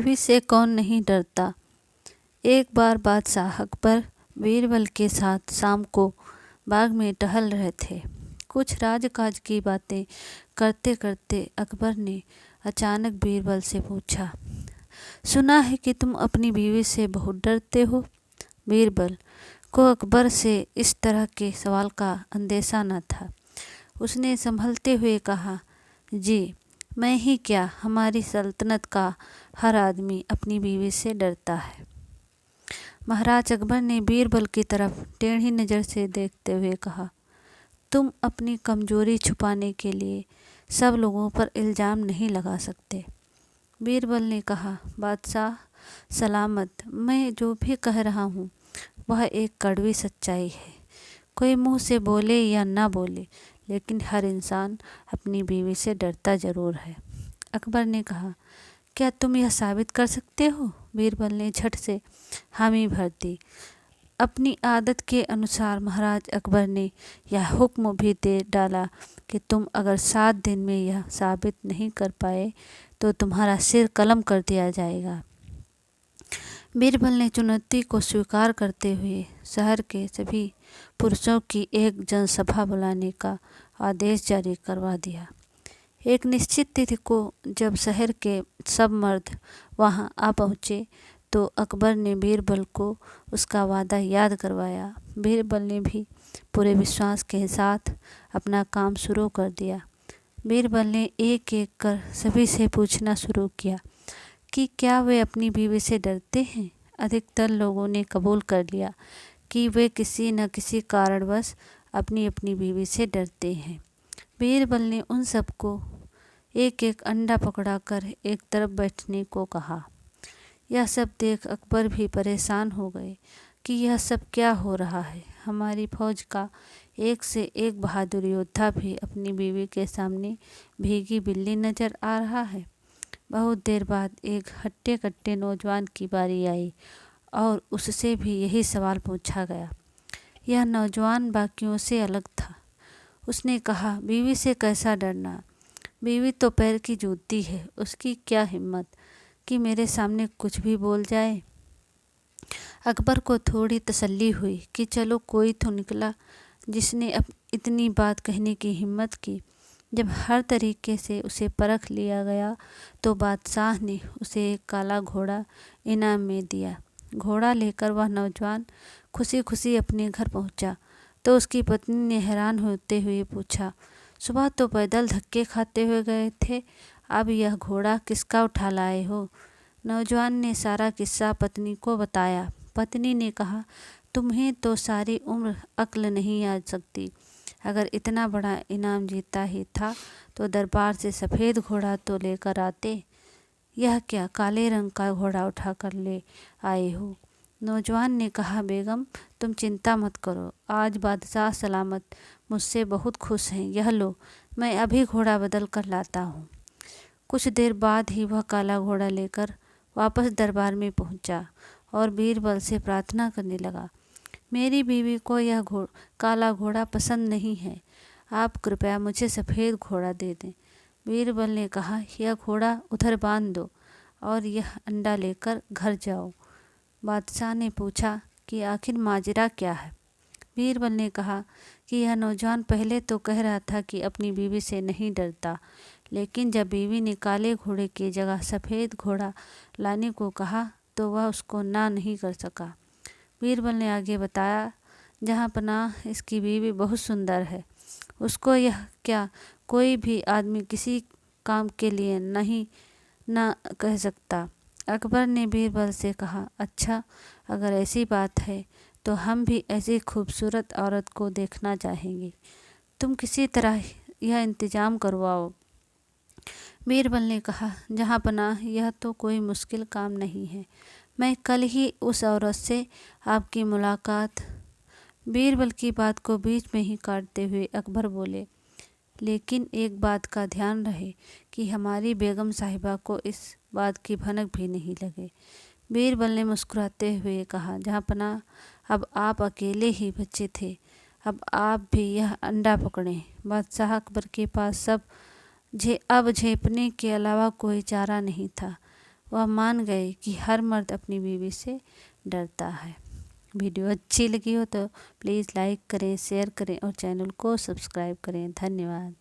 बीवी से कौन नहीं डरता। एक बार बादशाह अकबर बीरबल के साथ शाम को बाग में टहल रहे थे। कुछ राजकाज की बातें करते करते अकबर ने अचानक बीरबल से पूछा, सुना है कि तुम अपनी बीवी से बहुत डरते हो। बीरबल को अकबर से इस तरह के सवाल का अंदेशा न था। उसने संभलते हुए कहा, जी मैं ही क्या, हमारी सल्तनत का हर आदमी अपनी बीवी से डरता है। महाराज अकबर ने बीरबल की तरफ टेढ़ी नज़र से देखते हुए कहा, तुम अपनी कमजोरी छुपाने के लिए सब लोगों पर इल्ज़ाम नहीं लगा सकते। बीरबल ने कहा, बादशाह सलामत, मैं जो भी कह रहा हूँ वह एक कड़वी सच्चाई है। कोई मुंह से बोले या ना बोले, लेकिन हर इंसान अपनी बीवी से डरता ज़रूर है। अकबर ने कहा, क्या तुम यह साबित कर सकते हो? बीरबल ने झट से हामी भर दी। अपनी आदत के अनुसार महाराज अकबर ने यह हुक्म भी दे डाला कि तुम अगर 7 दिन में यह साबित नहीं कर पाए तो तुम्हारा सिर कलम कर दिया जाएगा। बीरबल ने चुनौती को स्वीकार करते हुए शहर के सभी पुरुषों की एक जनसभा बुलाने का आदेश जारी करवा दिया। एक निश्चित तिथि को जब शहर के सब मर्द वहां आ पहुँचे तो अकबर ने बीरबल को उसका वादा याद करवाया। बीरबल ने भी पूरे विश्वास के साथ अपना काम शुरू कर दिया। बीरबल ने एक एक कर सभी से पूछना शुरू किया कि क्या वे अपनी बीवी से डरते हैं। अधिकतर लोगों ने कबूल कर लिया कि वे किसी न किसी कारणवश अपनी अपनी बीवी से डरते हैं। बीरबल ने उन सबको एक एक अंडा पकड़ाकर एक तरफ बैठने को कहा। यह सब देख अकबर भी परेशान हो गए कि यह सब क्या हो रहा है। हमारी फौज का एक से एक बहादुर योद्धा भी अपनी बीवी के सामने भीगी बिल्ली नजर आ रहा है। बहुत देर बाद एक हट्टे कट्टे नौजवान की बारी आई और उससे भी यही सवाल पूछा गया। यह नौजवान बाकियों से अलग था। उसने कहा, बीवी से कैसा डरना, बीवी तो पैर की जूती है, उसकी क्या हिम्मत कि मेरे सामने कुछ भी बोल जाए। अकबर को थोड़ी तसल्ली हुई कि चलो कोई तो निकला जिसने अब इतनी बात कहने की हिम्मत की। जब हर तरीके से उसे परख लिया गया तो बादशाह ने उसे एक काला घोड़ा इनाम में दिया। घोड़ा लेकर वह नौजवान खुशी खुशी अपने घर पहुंचा तो उसकी पत्नी ने हैरान होते हुए पूछा, सुबह तो पैदल धक्के खाते हुए गए थे, अब यह घोड़ा किसका उठा लाए हो? नौजवान ने सारा किस्सा पत्नी को बताया। पत्नी ने कहा, तुम्हें तो सारी उम्र अक्ल नहीं आ सकती। अगर इतना बड़ा इनाम जीता ही था तो दरबार से सफ़ेद घोड़ा तो लेकर आते। यह क्या काले रंग का घोड़ा उठा कर ले आए हो? नौजवान ने कहा, बेगम तुम चिंता मत करो, आज बादशाह सलामत मुझसे बहुत खुश हैं। यह लो, मैं अभी घोड़ा बदल कर लाता हूँ। कुछ देर बाद ही वह काला घोड़ा लेकर वापस दरबार में पहुँचा और बीरबल से प्रार्थना करने लगा, मेरी बीवी को यह काला घोड़ा पसंद नहीं है, आप कृपया मुझे सफ़ेद घोड़ा दे दें। बीरबल ने कहा, यह घोड़ा उधर बांध दो और यह अंडा लेकर घर जाओ। बादशाह ने पूछा कि आखिर माजरा क्या है। बीरबल ने कहा कि यह नौजवान पहले तो कह रहा था कि अपनी बीवी से नहीं डरता, लेकिन जब बीवी ने काले घोड़े की जगह सफ़ेद घोड़ा लाने को कहा तो वह उसको ना नहीं कर सका। बीरबल ने आगे बताया, जहाँ पनाह इसकी बीवी बहुत सुंदर है, उसको यह क्या कोई भी आदमी किसी काम के लिए नहीं ना कह सकता। अकबर ने बीरबल से कहा, अच्छा अगर ऐसी बात है तो हम भी ऐसी खूबसूरत औरत को देखना चाहेंगे, तुम किसी तरह यह इंतज़ाम करवाओ। बीरबल ने कहा, जहाँ पनाह यह तो कोई मुश्किल काम नहीं है, मैं कल ही उस औरत से आपकी मुलाकात। बीरबल की बात को बीच में ही काटते हुए अकबर बोले, लेकिन एक बात का ध्यान रहे कि हमारी बेगम साहिबा को इस बात की भनक भी नहीं लगे। बीरबल ने मुस्कुराते हुए कहा, जहाँ पनाह अब आप अकेले ही बच्चे थे, अब आप भी यह अंडा पकड़ें। बादशाह अकबर के पास अब झेपने के अलावा कोई चारा नहीं था। वह मान गए कि हर मर्द अपनी बीवी से डरता है। वीडियो अच्छी लगी हो तो प्लीज़ लाइक करें, शेयर करें और चैनल को सब्सक्राइब करें। धन्यवाद।